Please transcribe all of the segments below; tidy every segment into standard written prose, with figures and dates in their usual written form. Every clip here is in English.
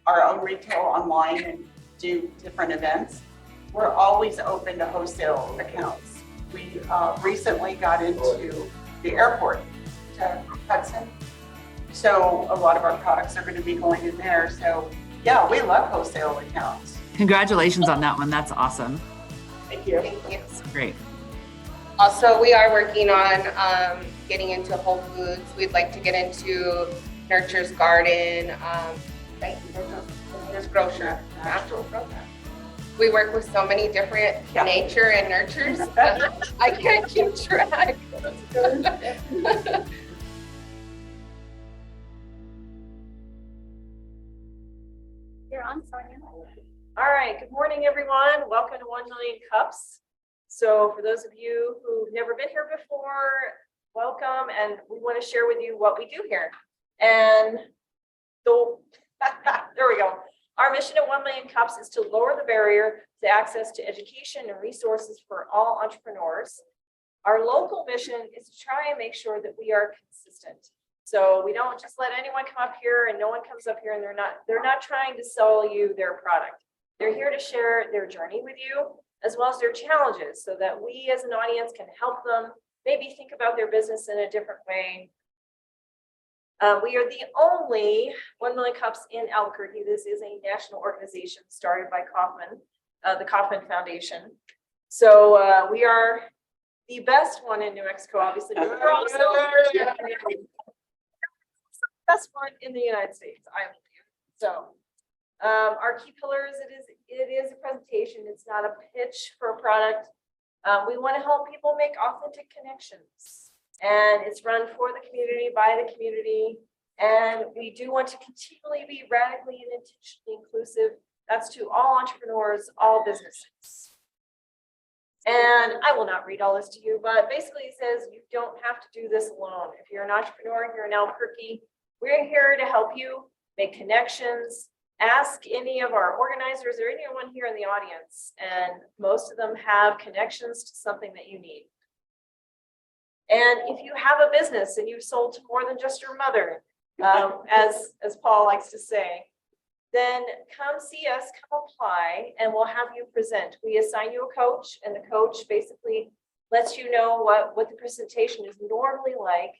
our own retail online and do different events, we're always open to wholesale accounts. We recently got into the airport to Hudson. So a lot of our products are going to be going in there. So yeah, we love wholesale accounts. Congratulations on that one. That's awesome. Thank you. Thank you. Great. Also, we are working on getting into Whole Foods. We'd like to get into Nurture's Garden, Nurture's Grocer, Natural Grocer. We work with so many different nature and nurtures. I can't keep track. You're on, Sonia. All right, good morning, everyone. Welcome to 1 Million Cups. So for those of you who've never been here before, welcome, and we want to share with you what we do here. And so, there we go. Our mission at 1 Million Cups is to lower the barrier to access to education and resources for all entrepreneurs. Our local mission is to try and make sure that we are consistent. So we don't just let anyone come up here and no one comes up here and they're not trying to sell you their product. They're here to share their journey with you as well as their challenges so that we as an audience can help them maybe think about their business in a different way. We are the only 1 Million Cups in Albuquerque. This is a national organization started by Kauffman, the Kauffman Foundation. So we are the best one in New Mexico, obviously, but we're also the best one in the United States, I believe. So our key pillars, it is a presentation. It's not a pitch for a product. We want to help people make authentic connections. And it's run for the community, by the community. And we do want to continually be radically and intentionally inclusive. That's to all entrepreneurs, all businesses. And I will not read all this to you, but basically it says you don't have to do this alone. If you're an entrepreneur here in Albuquerque, we're here to help you make connections. Ask any of our organizers or anyone here in the audience, and most of them have connections to something that you need. And if you have a business and you've sold to more than just your mother, as Paul likes to say, then come see us, come apply, and we'll have you present. We assign you a coach, and the coach basically lets you know what the presentation is normally like.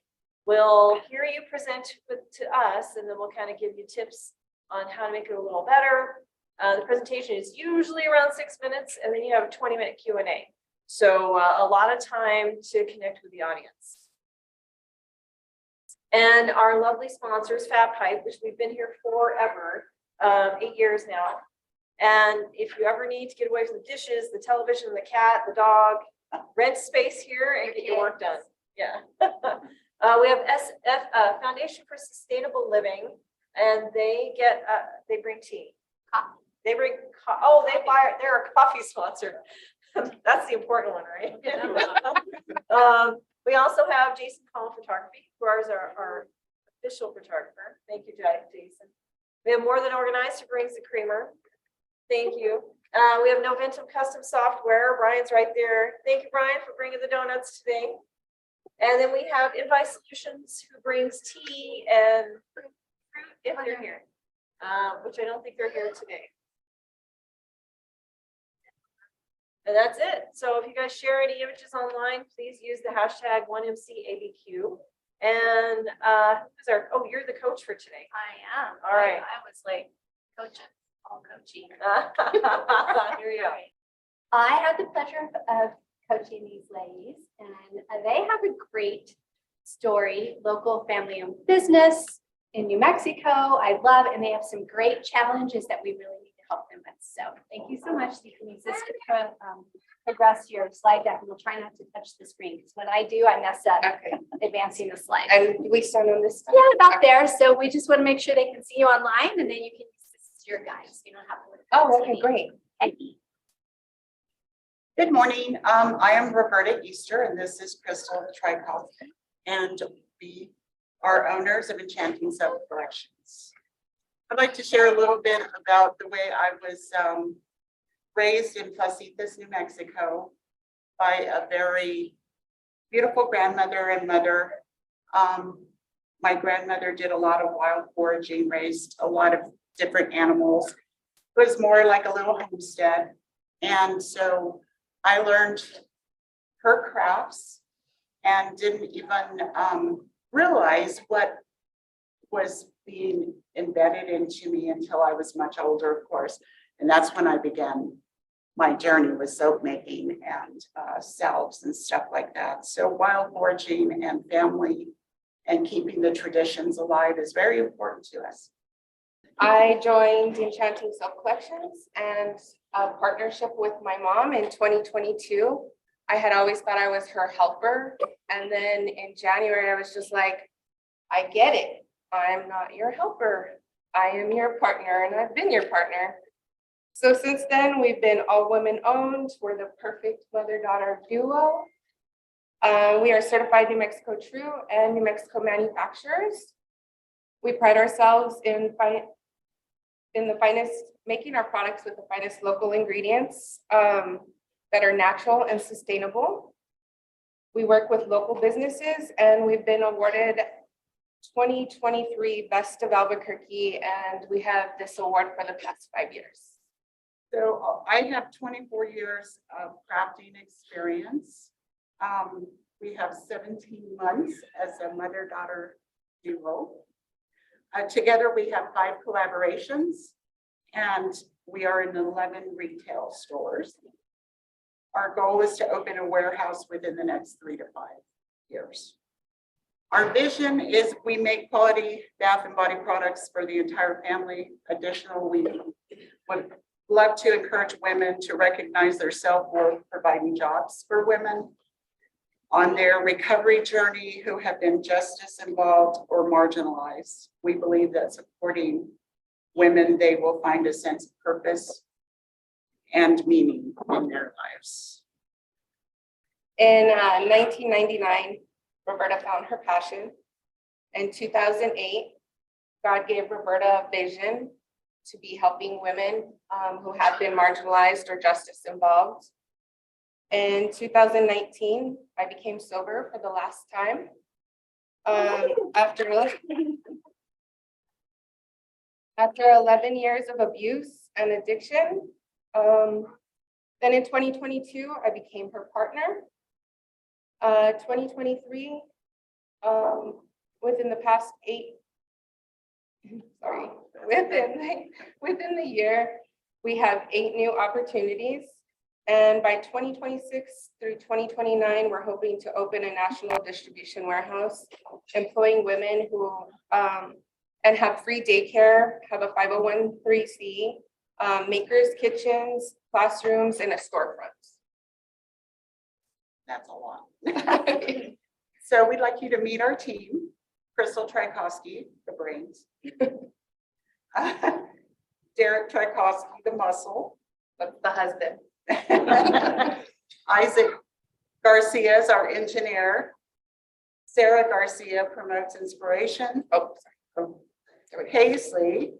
We'll hear you present to us, and then we'll kind of give you tips on how to make it a little better. The presentation is usually around 6 minutes, and then you have a 20-minute Q&A. So a lot of time to connect with the audience. And our lovely sponsors, Fat Pipe, which we've been here forever, 8 years now. And if you ever need to get away from the dishes, the television, the cat, the dog, rent space here and get your work done. Yeah. We have SF, Foundation for Sustainable Living, and they bring tea. They bring, they're a coffee sponsor. That's the important one, right? We also have Jason Collin Photography, who is our official photographer. Thank you, Jason. We have More Than Organized, who brings the creamer. Thank you. We have Noventum Custom Software. Brian's right there. Thank you, Brian, for bringing the donuts today. And then we have Invite Solutions, who brings tea and fruit if they're here, which I don't think they're here today. And that's it. So if you guys share any images online, please use the hashtag 1MCABQ. And you're the coach for today. I am. All right. I was like coaching, all coaching. Here you go. I had the pleasure of coaching these ladies, and they have a great story, local family-owned business in New Mexico. I love, and they have some great challenges that we really need to help them with. So thank you so much. You can use this to progress your slide deck, and we'll try not to touch the screen because when I do, I mess up advancing the slide. And we start on this side? Yeah, about there. So we just want to make sure they can see you online, and then you can use this as your guide, so you don't have to look. Oh, okay, great. Good morning. I am Roberta Easter, and this is Chrystal Trykoski, and we are owners of Enchanting Collections. I'd like to share a little bit about the way I was raised in Placitas, New Mexico, by a very beautiful grandmother and mother. My grandmother did a lot of wild foraging, raised a lot of different animals. It was more like a little homestead. And so I learned her crafts and didn't even realize what was being embedded into me until I was much older, of course. And that's when I began my journey with soap making and salves and stuff like that. So wild foraging and family and keeping the traditions alive is very important to us. I joined Enchanting Soap Collections and a partnership with my mom in 2022. I had always thought I was her helper. And then in January, I was just like, I get it. I'm not your helper. I am your partner, and I've been your partner. So since then, we've been all women owned. We're the perfect mother-daughter duo. We are certified New Mexico True and New Mexico manufacturers. We pride ourselves in the finest, making our products with the finest local ingredients that are natural and sustainable. We work with local businesses, and we've been awarded 2023 Best of Albuquerque, and we have this award for the past 5 years. So I have 24 years of crafting experience. We have 17 months as a mother-daughter duo. Together we have 5 collaborations, and we are in 11 retail stores. Our goal is to open a warehouse within the next 3 to 5 years. Our vision is we make quality bath and body products for the entire family. Additional, we would love to encourage women to recognize their self-worth, providing jobs for women on their recovery journey who have been justice involved or marginalized. We believe that supporting women, they will find a sense of purpose and meaning in their lives. In 1999, Roberta found her passion. In 2008, God gave Roberta a vision to be helping women who have been marginalized or justice involved. In 2019, I became sober for the last time. After 11 years of abuse and addiction. Then in 2022, I became her partner. 2023, within the past within the year, we have 8 new opportunities. And by 2026 through 2029, we're hoping to open a national distribution warehouse, employing women who and have free daycare, have a 501(c), makers, kitchens, classrooms, and a storefront. That's a lot. So we'd like you to meet our team. Chrystal Trykoski, the brains. Derek Trykoski, the muscle. That's the husband. Isaac Garcia is our engineer. Sarah Garcia promotes inspiration. Paisley,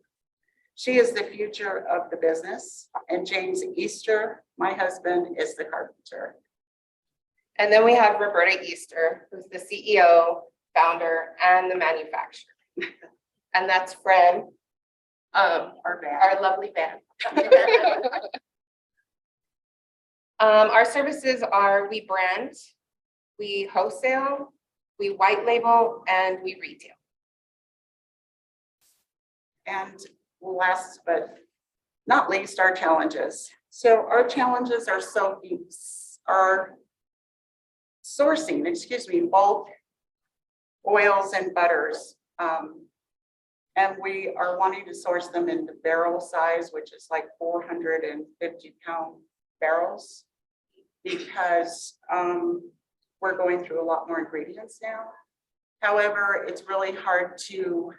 she is the future of the business. And James Easter, my husband, is the carpenter. And then we have Roberta Easter, who's the CEO, founder, and the manufacturer. And that's Fred, our lovely band. Our services are: we brand, we wholesale, we white label, and we retail. And last but not least, our challenges. So our challenges are sourcing, bulk oils and butters. And we are wanting to source them in the barrel size, which is like 450-pound barrels, because we're going through a lot more ingredients now. However, it's really hard to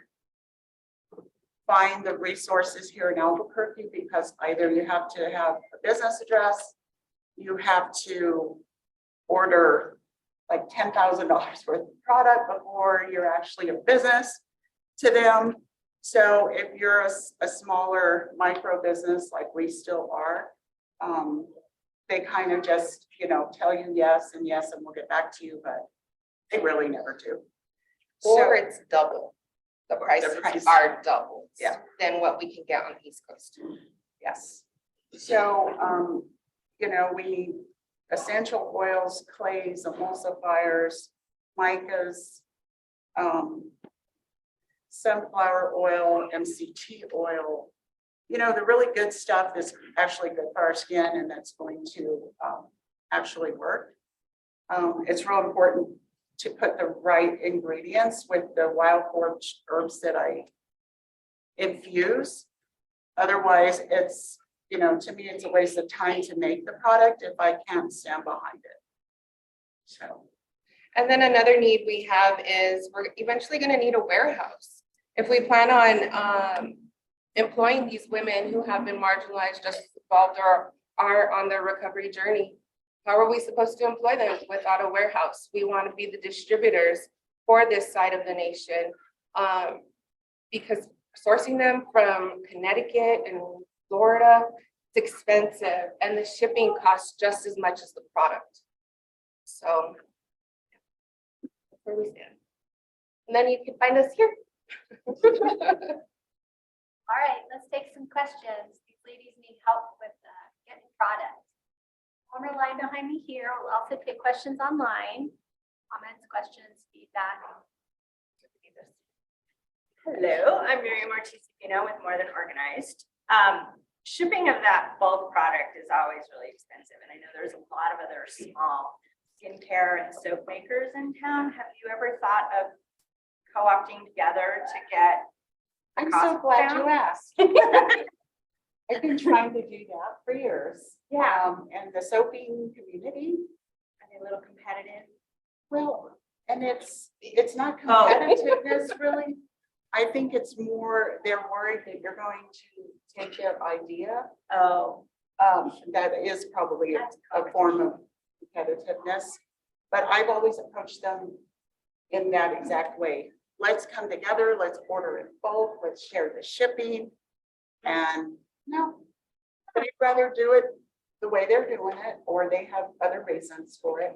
find the resources here in Albuquerque, because either you have to have a business address, you have to order like $10,000 worth of product before you're actually a business to them. So if you're a smaller micro business like we still are, they kind of just, tell you yes, and we'll get back to you, but they really never do. Or it's double. the prices price. are doubled. Yeah. Than what we can get on the East Coast. Yes. So, you know, we, essential oils, clays, emulsifiers, micas, sunflower oil, MCT oil. You know, the really good stuff is actually good for our skin and that's going to actually work. It's real important to put the right ingredients with the wild foraged herbs that I infuse. Otherwise, it's, you know, to me, it's a waste of time to make the product if I can't stand behind it. So, And then another need we have is we're eventually gonna need a warehouse. If we plan on employing these women who have been marginalized, just involved or are on their recovery journey, how are we supposed to employ them without a warehouse? We want to be the distributors for this side of the nation. Because sourcing them from Connecticut and Florida, it's expensive and the shipping costs just as much as the product. So that's where we stand. And then you can find us here. All right, let's take some questions. These ladies need help with getting product. Former line behind me here. We'll also take questions online, comments, questions, feedback. Hello, I'm Miriam Ortiz-Pino with More Than Organized. Shipping of that bulk product is always really expensive, and I know there's a lot of other small skincare and soap makers in town. Have you ever thought of co-opting together to get? I'm so glad you asked. I've been trying to do that for years. Yeah. And the soaping community, Are they a little competitive? well, and it's not Oh. competitiveness really. I think it's more, they're worried that you're going to take their idea. Oh, That is probably That's a form of competitiveness. But I've always approached them in that exact way. Let's come together, let's order in bulk, let's share the shipping. And no, they'd rather do it the way they're doing it, or they have other reasons for it.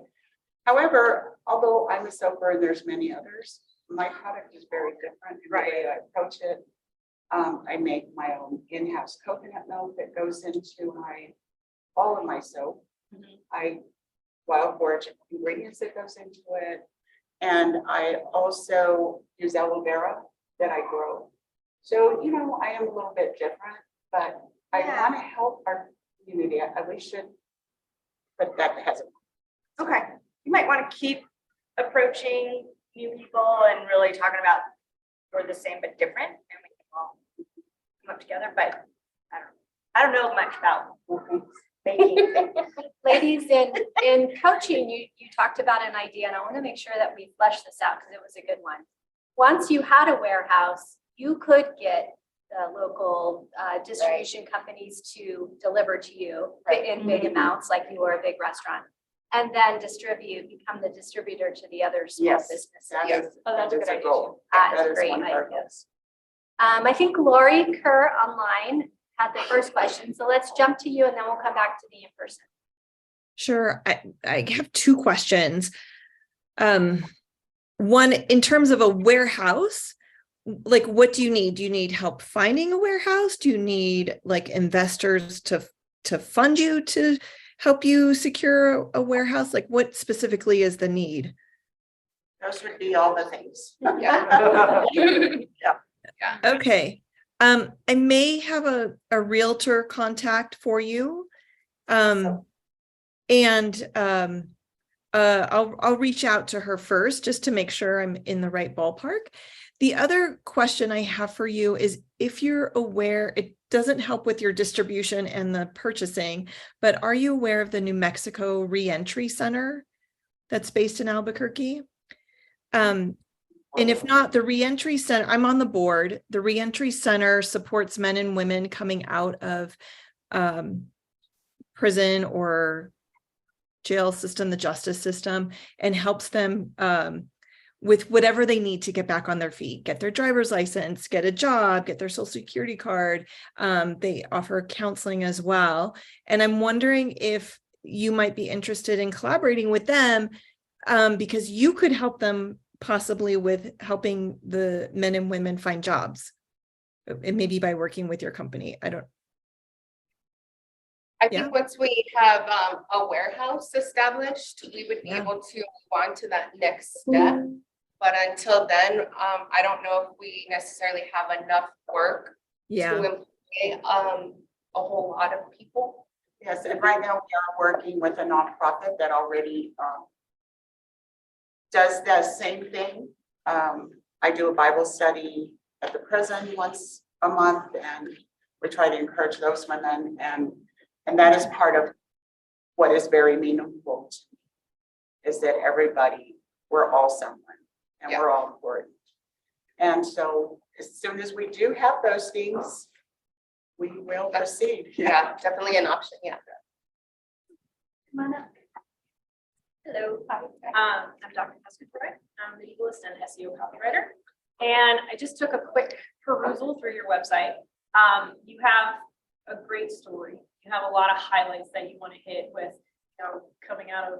However, although I'm a soaper and there's many others, my product is very different in the way I approach it. I make my own in-house coconut milk that goes into all of my soap. I wild forage ingredients that goes into it. And I also use aloe vera that I grow. So, you know, I am a little bit different, but I Yeah. want to help our community. We should, but that hasn't. okay. You might want to keep approaching new people and really talking about we're the same but different, and we can all come up together. But I don't know much about baking things. Ladies, in coaching, you talked about an idea, and I want to make sure that we flesh this out because it was a good one. Once you had a warehouse, you could get the local distribution companies to deliver to you in big amounts, like you are a big restaurant, and then become the distributor to the other small Yes, businesses. that Yeah. is, Oh, that's a that is good idea goal. too. That is a is great one of our idea. goals. I think Lori Kerr online had the first question, so let's jump to you and then we'll come back to the in-person. Sure. I have two questions. One, in terms of a warehouse, like what do you need? Do you need help finding a warehouse? Do you need like investors to fund you to help you secure a warehouse? Like what specifically is the need? Those would be all the things. Yeah. Okay. I may have a realtor contact for you. I'll reach out to her first just to make sure I'm in the right ballpark. The other question I have for you is if you're aware, it doesn't help with your distribution and the purchasing, but are you aware of the New Mexico Reentry Center that's based in Albuquerque? And if not, the Reentry Center, I'm on the board. The Reentry Center supports men and women coming out of prison or jail system, the justice system, and helps them with whatever they need to get back on their feet, get their driver's license, get a job, get their social security card. They offer counseling as well. And I'm wondering if you might be interested in collaborating with them because you could help them possibly with helping the men and women find jobs. And maybe by working with your company. I think Yeah. once we have a warehouse established, we would be Yeah. able to move on to that next step. But until then, I don't know if we necessarily have enough work Yeah. to employ a whole lot of people. Yes, and right now we are working with a nonprofit that already does the same thing. I do a Bible study at the prison once a month, and we try to encourage those women, and that is part of what is very meaningful to me, is that everybody, we're all someone, and we're all important. And so as soon as we do have those things, we will proceed. Yeah, definitely an option, yeah. Come on up. Hello, I'm Dr. Jessica Troy. I'm the legalist and SEO copywriter. And I just took a quick perusal through your website. You have a great story. You have a lot of highlights that you want to hit with, you know, coming out of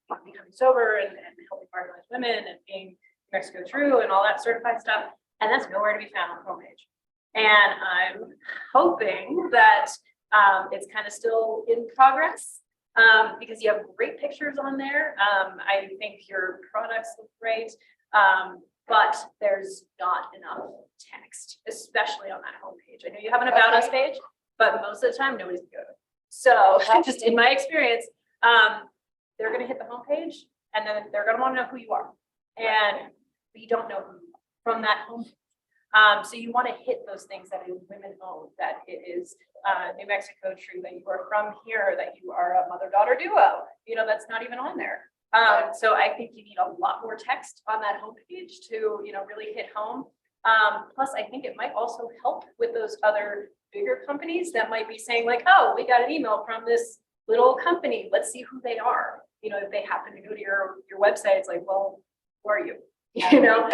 becoming sober and helping marginalized women and being New Mexico True and all that certified stuff. And that's nowhere to be found on the homepage. And I'm hoping that it's kind of still in progress. Because you have great pictures on there. I think your products look great, but there's not enough text, especially on that homepage. I know you have an About Us page, but most of the time nobody's good. So just in my experience, they're going to hit the homepage and then they're going to want to know who you are. And we don't know who you are from that homepage. So you want to hit those things that is women owned, that it is New Mexico True, that you are from here, that you are a mother-daughter duo, you know, that's not even on there. So I think you need a lot more text on that homepage to, you know, really hit home. Plus, I think it might also help with those other bigger companies that might be saying like, oh, we got an email from this little company, let's see who they are. You know, if they happen to go to your website, it's like, well, who are you? You know,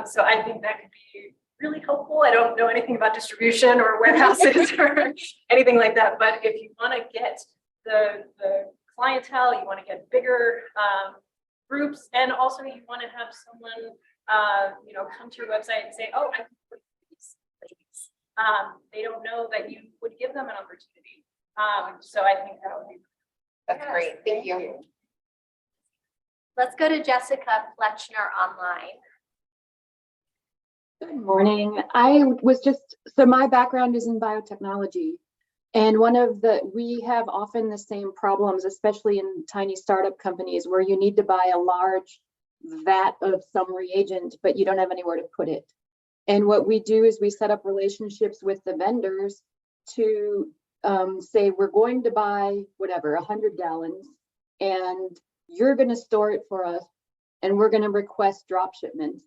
so I think that could be really helpful. I don't know anything about distribution or warehouses or anything like that, but if you want to get the clientele, you want to get bigger groups, and also you want to have someone you know, come to your website and say, oh, I can work with these ladies. They don't know that you would give them an opportunity. So I think that would be Great, thank you. Let's go to Jessica Fletchner online. Good morning. So my background is in biotechnology. And we have often the same problems, especially in tiny startup companies where you need to buy a large vat of some reagent, but you don't have anywhere to put it. And what we do is we set up relationships with the vendors to say, we're going to buy whatever, 100 gallons, and you're going to store it for us, and we're going to request drop shipment.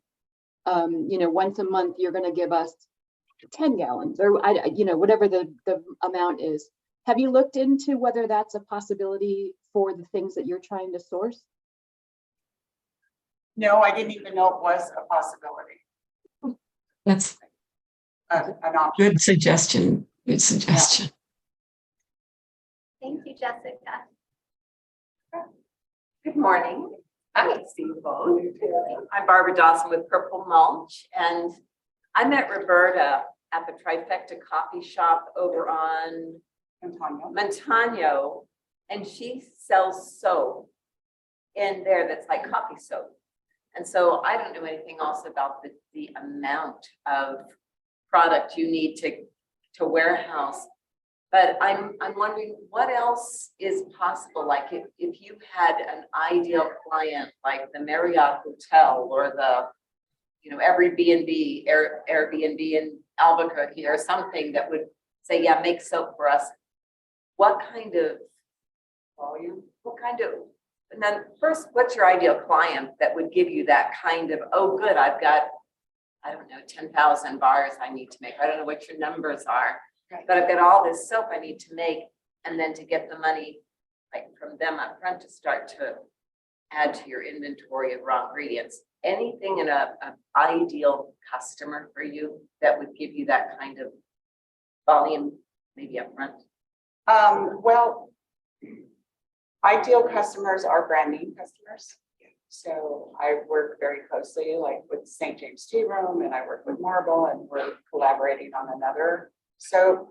You know, once a month, you're going to give us 10 gallons or, you know, whatever the amount is. Have you looked into whether that's a possibility for the things that you're trying to source? No, I didn't even know it was a possibility, That's an option. good suggestion. Good suggestion. Thank you, Jessica. Good morning. Hi. See you both. I'm Barbara Dawson with Purple Mulch, and I met Roberta at the Trifecta Coffee Shop over on Montano, and she sells soap in there that's like coffee soap. And so I don't know anything else about the amount of product you need to warehouse. But I'm wondering what else is possible. Like if you had an ideal client, like the Marriott Hotel or the, you know, Airbnb in Albuquerque or something that would say, yeah, make soap for us. What kind of volume? And then first, what's your ideal client that would give you that kind of, oh, good, I've got, I don't know, 10,000 bars I need to make. I don't know what your numbers are. But I've got all this soap I need to make, and then to get the money like from them up front to start to add to your inventory of raw ingredients. Anything in an ideal customer for you that would give you that kind of volume, maybe up front? Well, ideal customers are brand name customers. So I work very closely like with St. James Tea Room, and I work with Marble, and we're collaborating on another. So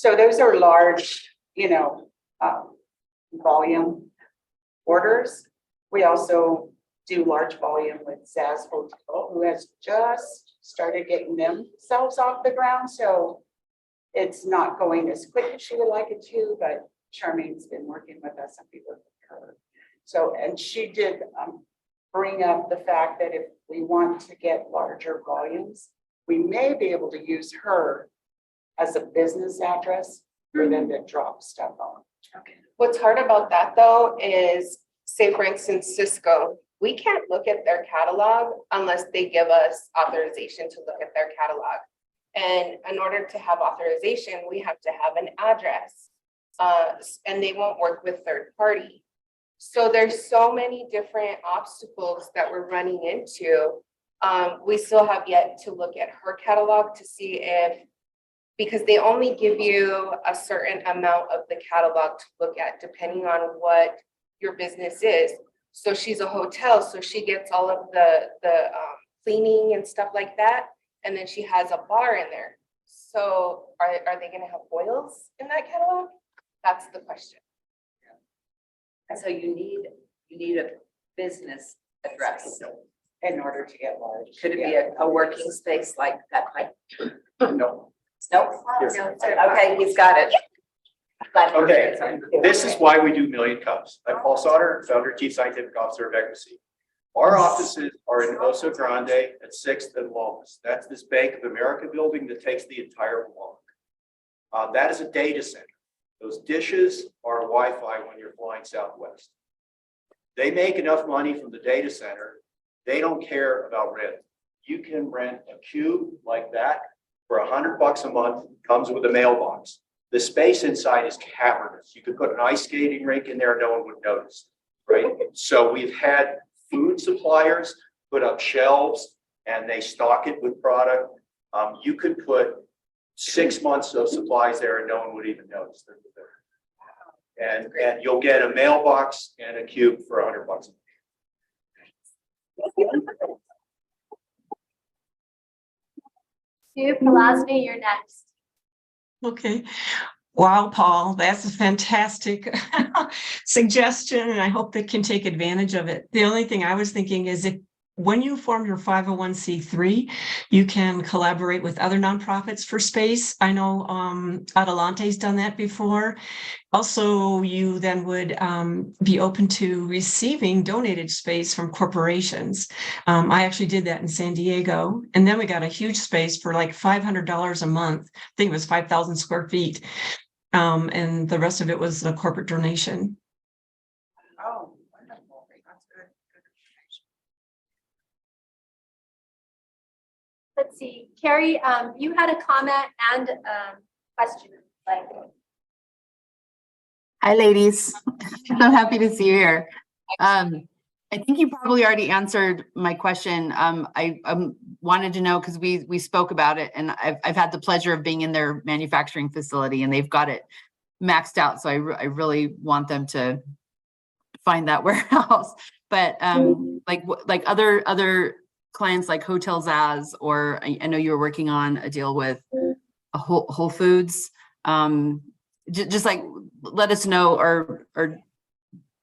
those are large, volume orders. We also do large volume with Zaz Hotel, who has just started getting themselves off the ground. So it's not going as quick as she would like it to, but Charmaine's been working with us and we work with her. So, and she did bring up the fact that if we want to get larger volumes, we may be able to use her as a business address for them to drop stuff on. Okay. What's hard about that though is, say for instance, Cisco, we can't look at their catalog unless they give us authorization to look at their catalog. And in order to have authorization, we have to have an address. And they won't work with third party. So there's so many different obstacles that we're running into. We still have yet to look at her catalog to see if, because they only give you a certain amount of the catalog to look at depending on what your business is. So she's a hotel, so she gets all of the cleaning and stuff like that. And then she has a bar in there. So are they gonna have oils in that catalog? That's the question. And so you need a business address. In order to get large. Could it be a working space like that? No. Nope. Yes. Okay, he's got it. Okay, this is why we do Million Cups. I'm Paul Sauter, founder, chief scientific officer of Equity. Our offices are in Oso Grande at 6th and Lomas. That's this Bank of America building that takes the entire block. That is a data center. Those dishes are Wi-Fi when you're flying Southwest. They make enough money from the data center. They don't care about rent. You can rent a cube like that for $100 a month, comes with a mailbox. The space inside is cavernous. You could put an ice skating rink in there, no one would notice, right? So we've had food suppliers put up shelves and they stock it with product. You could put 6 months of supplies there and no one would even notice they're there. And you'll get a mailbox and a cube for $100. Sue Pelasny, you're next. Okay. Wow, Paul, that's a fantastic suggestion, and I hope they can take advantage of it. The only thing I was thinking is if when you form your 501c3, you can collaborate with other nonprofits for space. I know Adelante's done that before. Also, you then would be open to receiving donated space from corporations. I actually did that in San Diego, and then we got a huge space for like $500 a month. I think it was 5,000 square feet. And the rest of it was a corporate donation. Oh, wonderful. That's good. Let's see, Carrie, you had a comment and question. Like, Hi, ladies. So happy to see you here. I think you probably already answered my question. I wanted to know because we spoke about it, and I've had the pleasure of being in their manufacturing facility, and they've got it maxed out. So I really want them to find that warehouse. But like other clients like Hotel Zaz, or I know you were working on a deal with a Whole Foods. Just like let us know, or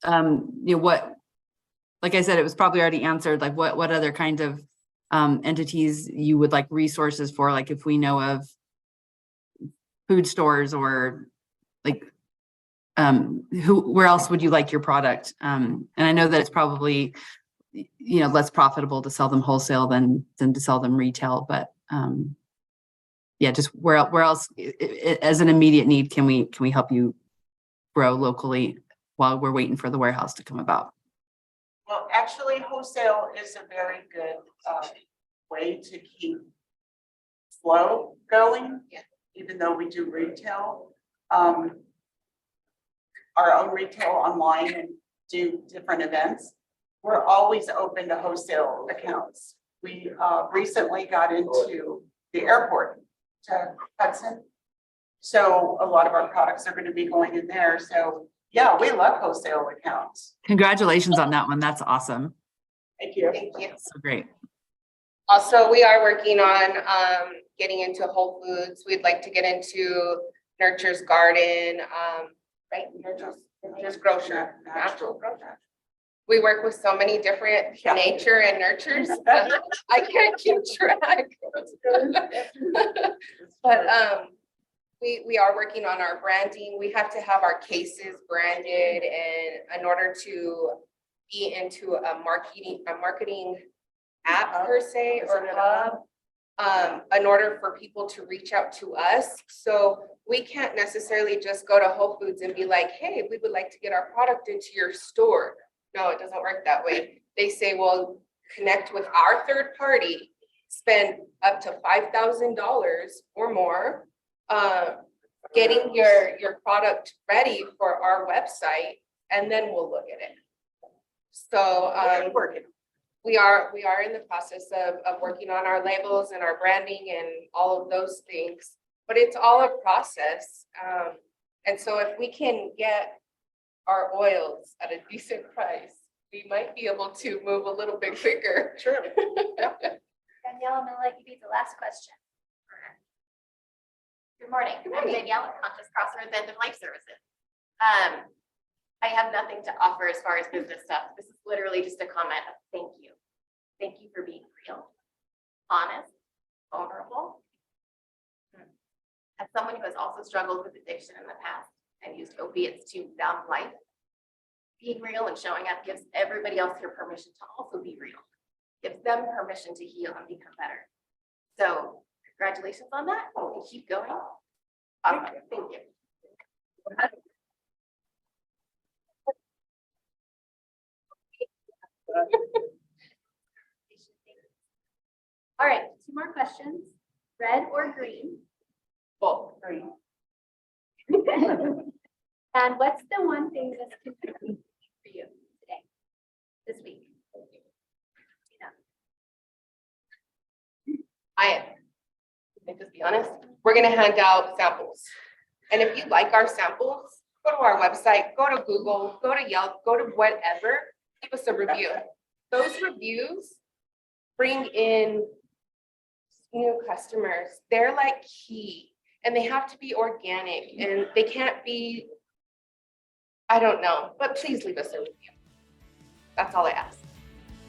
what. Like I said, it was probably already answered, like what other kind of entities you would like resources for, like if we know of food stores or like where else would you like your product? And I know that it's probably less profitable to sell them wholesale than to sell them retail, but yeah, just where else as an immediate need can we help you grow locally while we're waiting for the warehouse to come about? Well, actually, wholesale is a very good way to keep flow going, even though we do retail. Our own retail online and do different events. We're always open to wholesale accounts. We recently got into the airport to Hudson. So a lot of our products are going to be going in there. So yeah, we love wholesale accounts. Congratulations on that one. That's awesome. Thank you. Thank you. So great. Also, we are working on getting into Whole Foods. We'd like to get into Nurture's Garden, right? Nurture's Grocer, natural grocer. We work with so many different nature and nurtures. I can't keep track. But we are working on our branding. We have to have our cases branded, and in order to be into a marketing app per se, or hub, in order for people to reach out to us. So we can't necessarily just go to Whole Foods and be like, hey, we would like to get our product into your store. No, it doesn't work that way. They say, well, connect with our third party, spend up to $5,000 or more, getting your product ready for our website, and then we'll look at it. So we are in the process of working on our labels and our branding and all of those things, but it's all a process. And so if we can get our oils at a decent price, we might be able to move a little bit quicker. Sure. Danielle, I'm gonna let you be the last question. Good morning. I'm Danielle with Conscious Crossroads End of Life Services. I have nothing to offer as far as business stuff. This is literally just a comment of thank you. Thank you for being real, honest, vulnerable. As someone who has also struggled with addiction in the past and used opiates to numb life, being real and showing up gives everybody else here permission to also be real. Gives them permission to heal and become better. So congratulations on that. And keep going. Awesome. Thank you. All right, 2 more questions. Red or green? Both. Green. And what's the one thing that's contributing for you today, this week? Just be honest, we're gonna hand out samples. And if you like our samples, go to our website, go to Google, go to Yelp, go to whatever, give us a review. Those reviews bring in new customers. They're like key, and they have to be organic, and they can't be, I don't know, but please leave us a review. That's all I ask.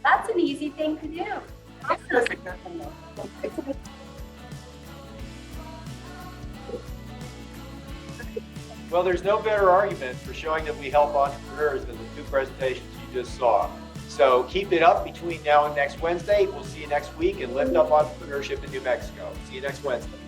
That's an easy thing to do. Well, there's no better argument for showing that we help entrepreneurs than the 2 presentations you just saw. So keep it up between now and next Wednesday. We'll see you next week, and lift up entrepreneurship in New Mexico. See you next Wednesday.